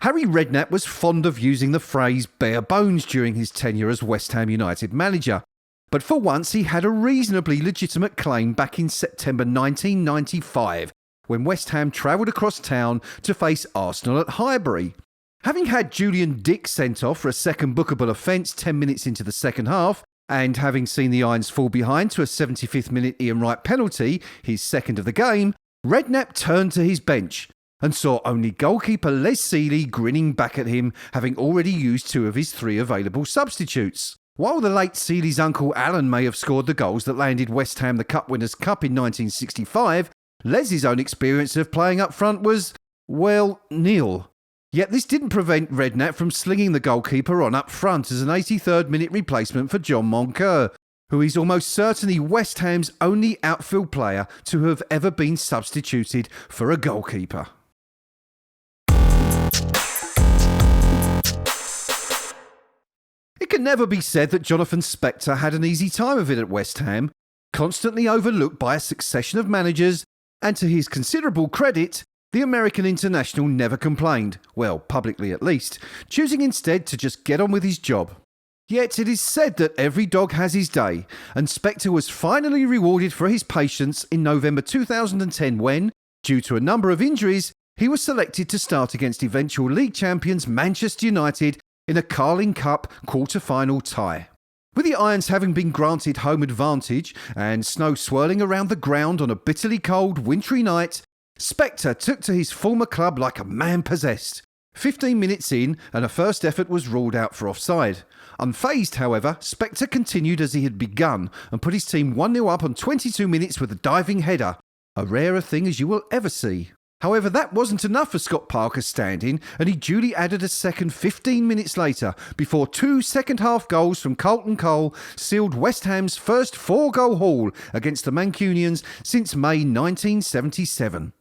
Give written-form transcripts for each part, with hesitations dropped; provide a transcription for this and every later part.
Harry Redknapp was fond of using the phrase bare bones during his tenure as West Ham United manager, but for once he had a reasonably legitimate claim back in September 1995 when West Ham travelled across town to face Arsenal at Highbury. Having had Julian Dick sent off for a second bookable offence 10 minutes into the second half, and having seen the Irons fall behind to a 75th minute Ian Wright penalty, his second of the game, Redknapp turned to his bench and saw only goalkeeper Les Sealey grinning back at him, having already used 2 of his 3 available substitutes. While the late Sealey's uncle Alan may have scored the goals that landed West Ham the Cup Winners' Cup in 1965, Les's own experience of playing up front was, well, nil. Yet this didn't prevent Redknapp from slinging the goalkeeper on up front as an 83rd minute replacement for John Moncur, who is almost certainly West Ham's only outfield player to have ever been substituted for a goalkeeper. It can never be said that Jonathan Spector had an easy time of it at West Ham, constantly overlooked by a succession of managers, and to his considerable credit, the American international never complained, well, publicly at least, choosing instead to just get on with his job. Yet it is said that every dog has his day, and Spector was finally rewarded for his patience in November 2010 when, due to a number of injuries, he was selected to start against eventual league champions Manchester United in a Carling Cup quarter-final tie. With the Irons having been granted home advantage and snow swirling around the ground on a bitterly cold, wintry night, Spector took to his former club like a man possessed. 15 minutes in, and a first effort was ruled out for offside. Unfazed, however, Spector continued as he had begun and put his team 1-0 up on 22 minutes with a diving header, a rarer thing as you will ever see. However, that wasn't enough for Scott Parker's stand-in, and he duly added a second 15 minutes later before 2 second-half goals from Carlton Cole sealed West Ham's first 4-goal haul against the Mancunians since May 1977.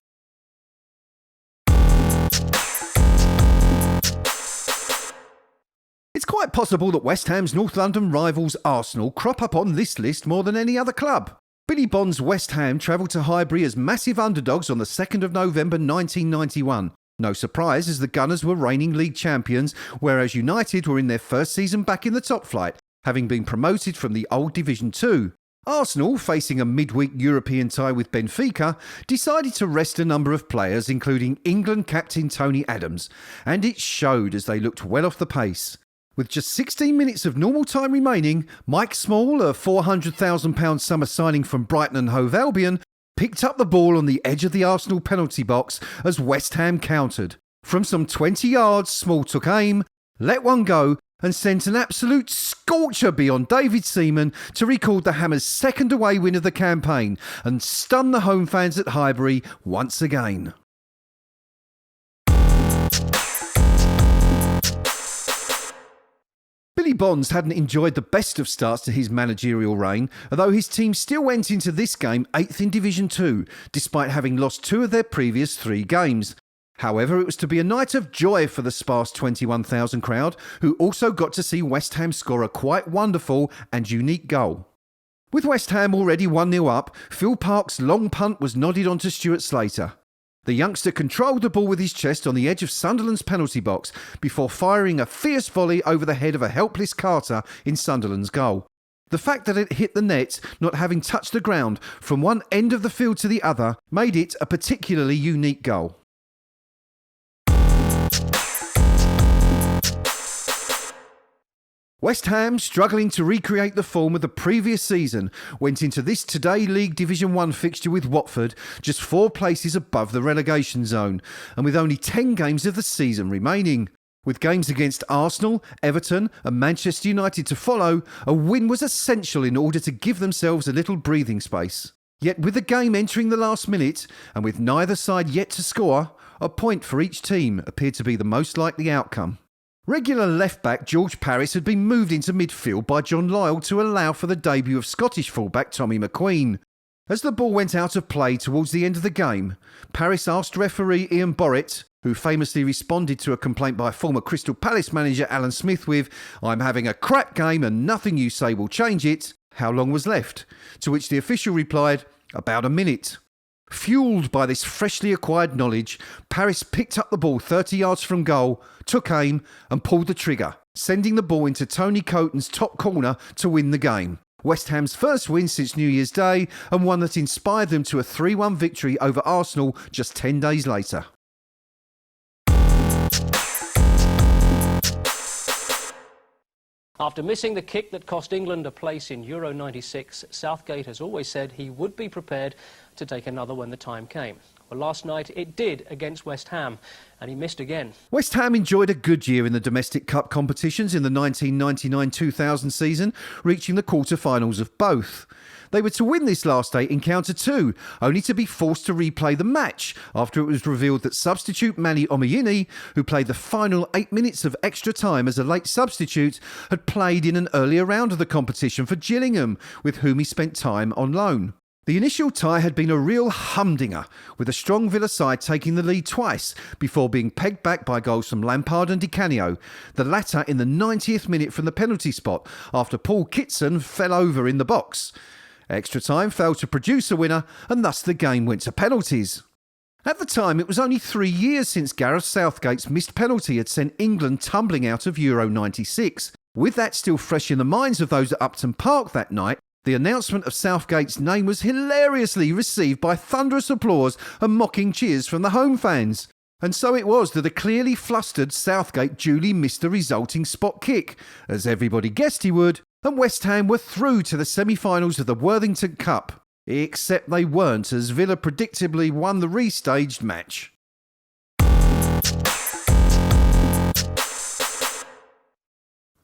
It's quite possible that West Ham's North London rivals Arsenal crop up on this list more than any other club. Billy Bond's West Ham travelled to Highbury as massive underdogs on the 2nd of November 1991. No surprise, as the Gunners were reigning league champions, whereas United were in their first season back in the top flight, having been promoted from the old Division 2. Arsenal, facing a midweek European tie with Benfica, decided to rest a number of players, including England captain Tony Adams, and it showed as they looked well off the pace. With just 16 minutes of normal time remaining, Mike Small, a £400,000 summer signing from Brighton and Hove Albion, picked up the ball on the edge of the Arsenal penalty box as West Ham countered. From some 20 yards, Small took aim, let one go, and sent an absolute scorcher beyond David Seaman to record the Hammers' second away win of the campaign and stun the home fans at Highbury once again. Billy Bonds hadn't enjoyed the best of starts to his managerial reign, although his team still went into this game 8th in Division 2, despite having lost 2 of their previous 3 games. However, it was to be a night of joy for the sparse 21,000 crowd, who also got to see West Ham score a quite wonderful and unique goal. With West Ham already 1-0 up, Phil Park's long punt was nodded on to Stuart Slater. The youngster controlled the ball with his chest on the edge of Sunderland's penalty box before firing a fierce volley over the head of a helpless Carter in Sunderland's goal. The fact that it hit the net, not having touched the ground from one end of the field to the other, made it a particularly unique goal. West Ham, struggling to recreate the form of the previous season, went into this Today League Division 1 fixture with Watford just 4 places above the relegation zone, and with only 10 games of the season remaining. With games against Arsenal, Everton and Manchester United to follow, a win was essential in order to give themselves a little breathing space. Yet with the game entering the last minute, and with neither side yet to score, a point for each team appeared to be the most likely outcome. Regular left-back George Parris had been moved into midfield by John Lyall to allow for the debut of Scottish fullback Tommy McQueen. As the ball went out of play towards the end of the game, Parris asked referee Ian Borrett, who famously responded to a complaint by former Crystal Palace manager Alan Smith with, "I'm having a crap game and nothing you say will change it," how long was left, to which the official replied, "About a minute." Fueled by this freshly acquired knowledge, Paris picked up the ball 30 yards from goal, took aim and pulled the trigger, sending the ball into Tony Coton's top corner to win the game. West Ham's first win since New Year's Day, and one that inspired them to a 3-1 victory over Arsenal just 10 days later. After missing the kick that cost England a place in Euro 96, Southgate has always said he would be prepared to take another when the time came. Well, last night it did against West Ham, and he missed again. West Ham enjoyed a good year in the domestic cup competitions in the 1999-2000 season, reaching the quarter-finals of both. They were to win this last 8 encounter too, only to be forced to replay the match after it was revealed that substitute Manny Omoyini, who played the final 8 minutes of extra time as a late substitute, had played in an earlier round of the competition for Gillingham, with whom he spent time on loan. The initial tie had been a real humdinger, with a strong Villa side taking the lead twice before being pegged back by goals from Lampard and Di Canio, the latter in the 90th minute from the penalty spot after Paul Kitson fell over in the box. Extra time failed to produce a winner, and thus the game went to penalties. At the time, it was only 3 years since Gareth Southgate's missed penalty had sent England tumbling out of Euro 96. With that still fresh in the minds of those at Upton Park that night, the announcement of Southgate's name was hilariously received by thunderous applause and mocking cheers from the home fans. And so it was that a clearly flustered Southgate duly missed the resulting spot kick, as everybody guessed he would, and West Ham were through to the semi-finals of the Worthington Cup. Except they weren't, as Villa predictably won the restaged match.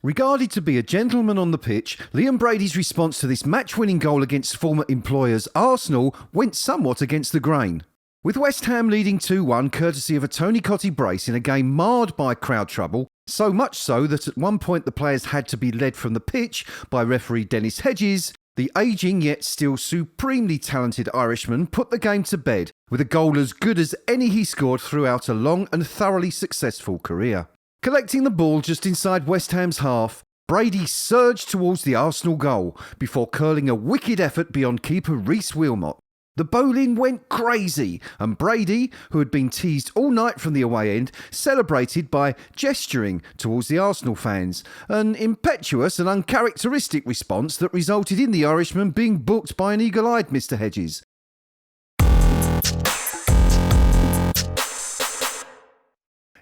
Regarded to be a gentleman on the pitch, Liam Brady's response to this match-winning goal against former employers Arsenal went somewhat against the grain. With West Ham leading 2-1 courtesy of a Tony Cottee brace in a game marred by crowd trouble, so much so that at one point the players had to be led from the pitch by referee Dennis Hedges, the ageing yet still supremely talented Irishman put the game to bed with a goal as good as any he scored throughout a long and thoroughly successful career. Collecting the ball just inside West Ham's half, Brady surged towards the Arsenal goal before curling a wicked effort beyond keeper Reece Wilmot. The bowling went crazy, and Brady, who had been teased all night from the away end, celebrated by gesturing towards the Arsenal fans, an impetuous and uncharacteristic response that resulted in the Irishman being booked by an eagle-eyed Mr. Hedges.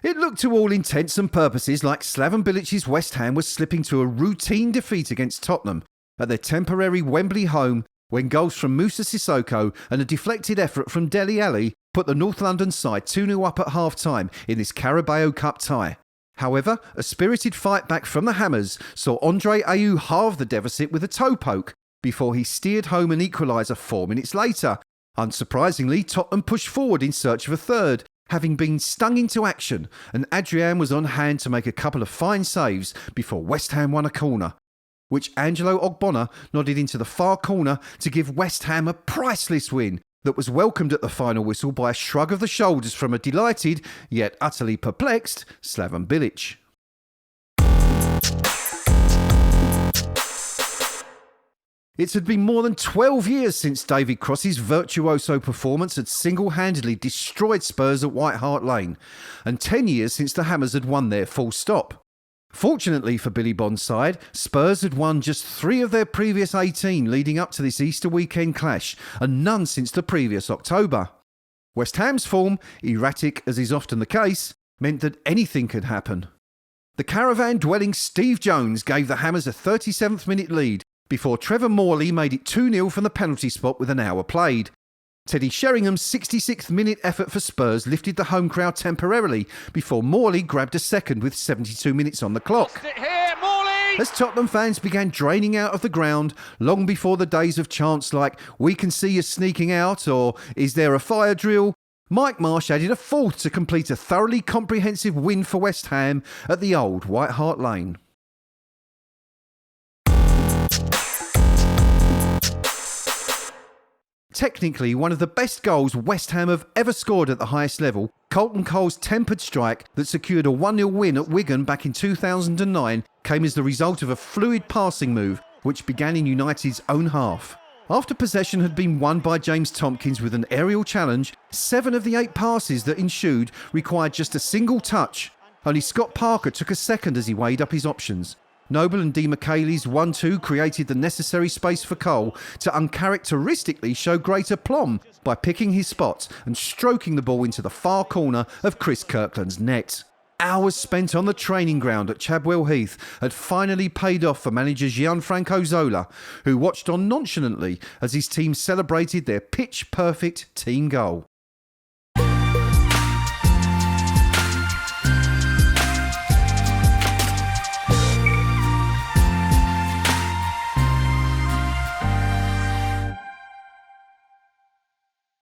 It looked to all intents and purposes like Slaven Bilic's West Ham was slipping to a routine defeat against Tottenham at their temporary Wembley home, when goals from Moussa Sissoko and a deflected effort from Dele Alli put the North London side 2-0 up at half-time in this Carabao Cup tie. However, a spirited fight back from the Hammers saw Andre Ayew halve the deficit with a toe poke before he steered home an equaliser 4 minutes later. Unsurprisingly, Tottenham pushed forward in search of a third, having been stung into action, and Adrian was on hand to make a couple of fine saves before West Ham won a corner, which Angelo Ogbonna nodded into the far corner to give West Ham a priceless win that was welcomed at the final whistle by a shrug of the shoulders from a delighted, yet utterly perplexed, Slaven Bilic. It had been more than 12 years since David Cross's virtuoso performance had single-handedly destroyed Spurs at White Hart Lane, and 10 years since the Hammers had won there full stop. Fortunately for Billy Bond's side, Spurs had won just 3 of their previous 18 leading up to this Easter weekend clash, and none since the previous October. West Ham's form, erratic as is often the case, meant that anything could happen. The caravan-dwelling Steve Jones gave the Hammers a 37th minute lead before Trevor Morley made it 2-0 from the penalty spot with an hour played. Teddy Sheringham's 66th minute effort for Spurs lifted the home crowd temporarily before Morley grabbed a second with 72 minutes on the clock. As Tottenham fans began draining out of the ground long before the days of chants like "We can see you sneaking out" or "Is there a fire drill?", Mike Marsh added a fourth to complete a thoroughly comprehensive win for West Ham at the old White Hart Lane. Technically one of the best goals West Ham have ever scored at the highest level, Carlton Cole's tempered strike that secured a 1-0 win at Wigan back in 2009 came as the result of a fluid passing move which began in United's own half. After possession had been won by James Tompkins with an aerial challenge, 7 of the 8 passes that ensued required just a single touch. Only Scott Parker took a second as he weighed up his options. Noble and Dee McKaylee's 1-2 created the necessary space for Cole to uncharacteristically show great aplomb by picking his spots and stroking the ball into the far corner of Chris Kirkland's net. Hours spent on the training ground at Chadwell Heath had finally paid off for manager Gianfranco Zola, who watched on nonchalantly as his team celebrated their pitch-perfect team goal.